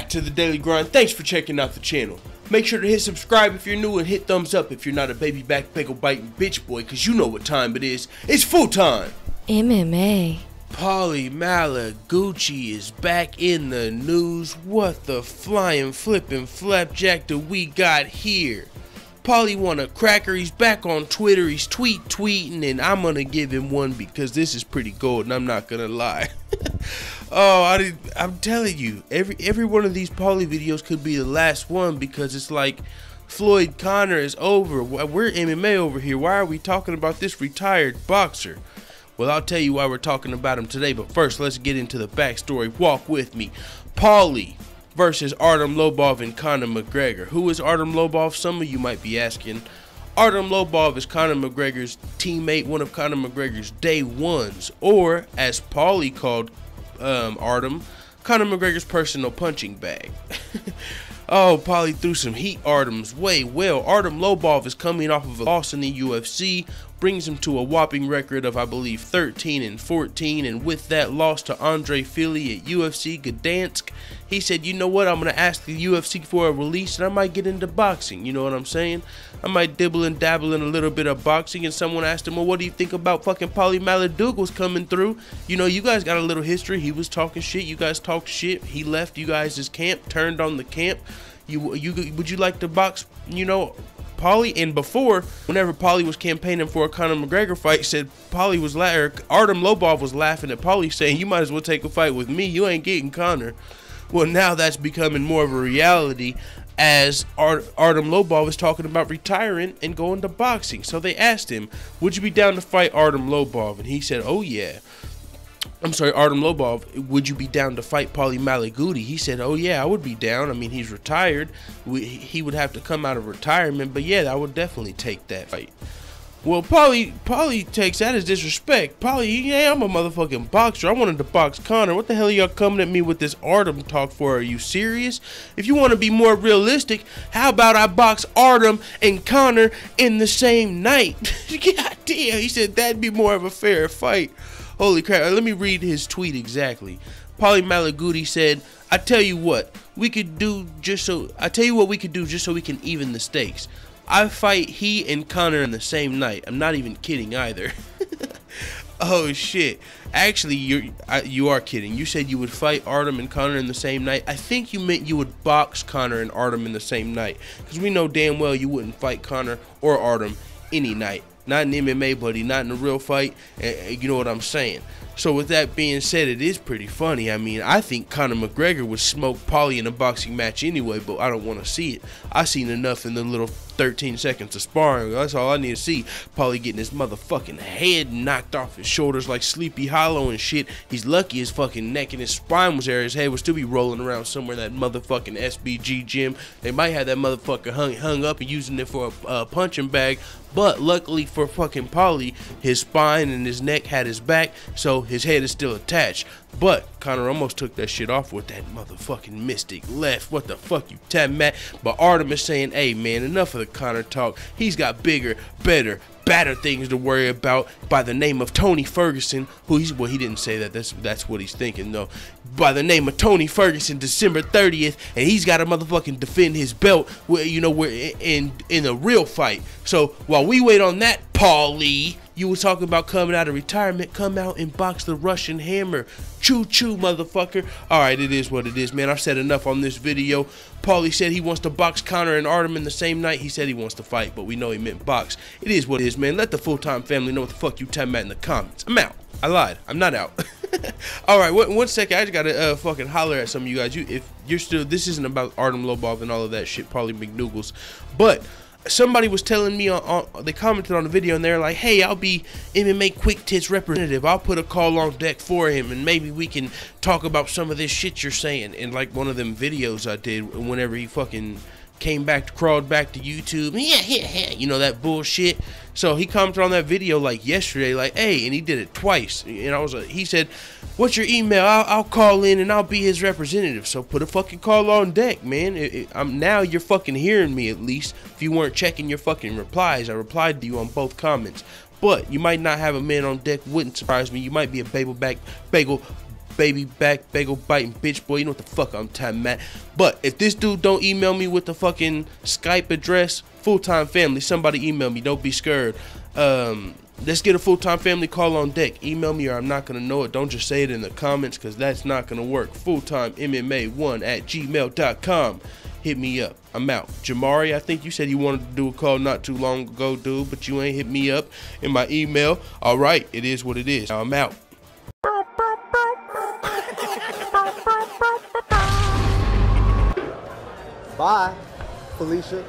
back to the Daily Grind. Thanks for checking out the channel. Make sure to hit subscribe if you're new and hit thumbs up if you're not a baby back bagel biting bitch boy, cause you know what time it is. It's full time. MMA. Paulie Malignaggi is back in the news. What the flying flipping flapjack do we got here? Paulie want a cracker. He's back on Twitter. He's tweeting, and I'm gonna give him one because this is pretty gold, and I'm not gonna lie. I'm telling you, every one of these Paulie videos could be the last one because it's like Floyd Conor is over. We're MMA over here. Why are we talking about this retired boxer? Well, I'll tell you why we're talking about him today, but first let's get into the backstory. Walk with me. Paulie versus Artem Lobov and Conor McGregor. Who is Artem Lobov? Some of you might be asking. Artem Lobov is Conor McGregor's teammate, one of Conor McGregor's day ones, or as Paulie called Artem, Conor McGregor's personal punching bag. Oh, Paulie threw some heat Artem's way. Well, Artem Lobov is coming off of a loss in the UFC, brings him to a whopping record of, I believe, 13-14, and with that loss to Andre Fili at UFC Gdansk, he said, you know what, I'm going to ask the UFC for a release, and I might get into boxing, you know what I'm saying? I might dibble and dabble in a little bit of boxing, and someone asked him, well, what do you think about fucking Paulie Malignaggi coming through? You know, you guys got a little history. He was talking shit, you guys talked shit, he left you guys' camp, turned on the camp. Would you like to box, you know, Paulie? And before, whenever Paulie was campaigning for a Conor McGregor fight, said Paulie was Artem Lobov was laughing at Paulie, saying, you might as well take a fight with me, you ain't getting Conor. Well, now that's becoming more of a reality as Artem Lobov is talking about retiring and going to boxing. So they asked him, would you be down to fight Artem Lobov? And he said, oh yeah. I'm sorry, Artem Lobov, would you be down to fight Paulie Malignaggi? He said, oh yeah, I would be down. I mean, he's retired. He would have to come out of retirement, but yeah, I would definitely take that fight. Well, Paulie takes that as disrespect. Paulie, yeah, I'm a motherfucking boxer. I wanted to box Conor. What the hell are y'all coming at me with this Artem talk for? Are you serious? If you want to be more realistic, how about I box Artem and Conor in the same night? God damn, he said that'd be more of a fair fight. Holy crap, let me read his tweet exactly. Paulie Malignaggi said, I tell you what we could do just so we can even the stakes. I fight he and Conor in the same night. I'm not even kidding either. Oh shit. Actually, you are kidding. You said you would fight Artem and Conor in the same night. I think you meant you would box Conor and Artem in the same night, because we know damn well you wouldn't fight Conor or Artem any night. Not in MMA, buddy, not in a real fight, you know what I'm saying. So with that being said, it is pretty funny. I mean, I think Conor McGregor would smoke Paulie in a boxing match anyway, but I don't want to see it. I seen enough in the little 13 seconds of sparring. That's all I need to see. Paulie getting his motherfucking head knocked off his shoulders like Sleepy Hollow and shit. He's lucky his fucking neck and his spine was there. His head would still be rolling around somewhere in that motherfucking SBG gym. They might have that motherfucker hung up and using it for a punching bag. But luckily for fucking Paulie, his spine and his neck had his back, so his head is still attached. But Conor almost took that shit off with that motherfucking mystic left. What the fuck you tapping at? But Artem is saying, hey man, enough of the Conor talk. He's got bigger, better, badder things to worry about by the name of Tony Ferguson, well, he didn't say that. That's what he's thinking though. By the name of Tony Ferguson, December 30th, and he's got to motherfucking defend his belt. You know, we're in a real fight. So while we wait on that, Paulie, you were talking about coming out of retirement. Come out and box the Russian Hammer. Choo choo, motherfucker. Alright, it is what it is, man. I've said enough on this video. Paulie said he wants to box Conor and Artem in the same night. He said he wants to fight, but we know he meant box. It is what it is, man. Let the full-time family know what the fuck you talking about in the comments. I'm out. I lied. I'm not out. Alright, one second. I just gotta fucking holler at some of you guys. If you're still, this isn't about Artem Lobov and all of that shit, Paulie McNoogles, but somebody was telling me they commented on the video and they're like, hey, I'll be MMA Quick Tits representative. I'll put a call on deck for him and maybe we can talk about some of this shit you're saying. And like one of them videos I did whenever he fucking crawled back to YouTube, you know, that bullshit. So he commented on that video like yesterday, like, hey, and he did it twice. And I was like, he said, what's your email? I'll call in and I'll be his representative. So put a fucking call on deck, man. Now you're fucking hearing me at least. If you weren't checking your fucking replies, I replied to you on both comments. But you might not have a man on deck, wouldn't surprise me. You might be a bagel baby back, bagel biting bitch boy. You know what the fuck I'm talking about. But if this dude don't email me with the fucking Skype address, full-time family, somebody email me. Don't be scared. Let's get a full-time family call on deck. Email me or I'm not going to know it. Don't just say it in the comments because that's not going to work. fulltimemma1@gmail.com. Hit me up. I'm out. Jamari, I think you said you wanted to do a call not too long ago, dude, but you ain't hit me up in my email. All right, it is what it is. I'm out. Bye, Felicia.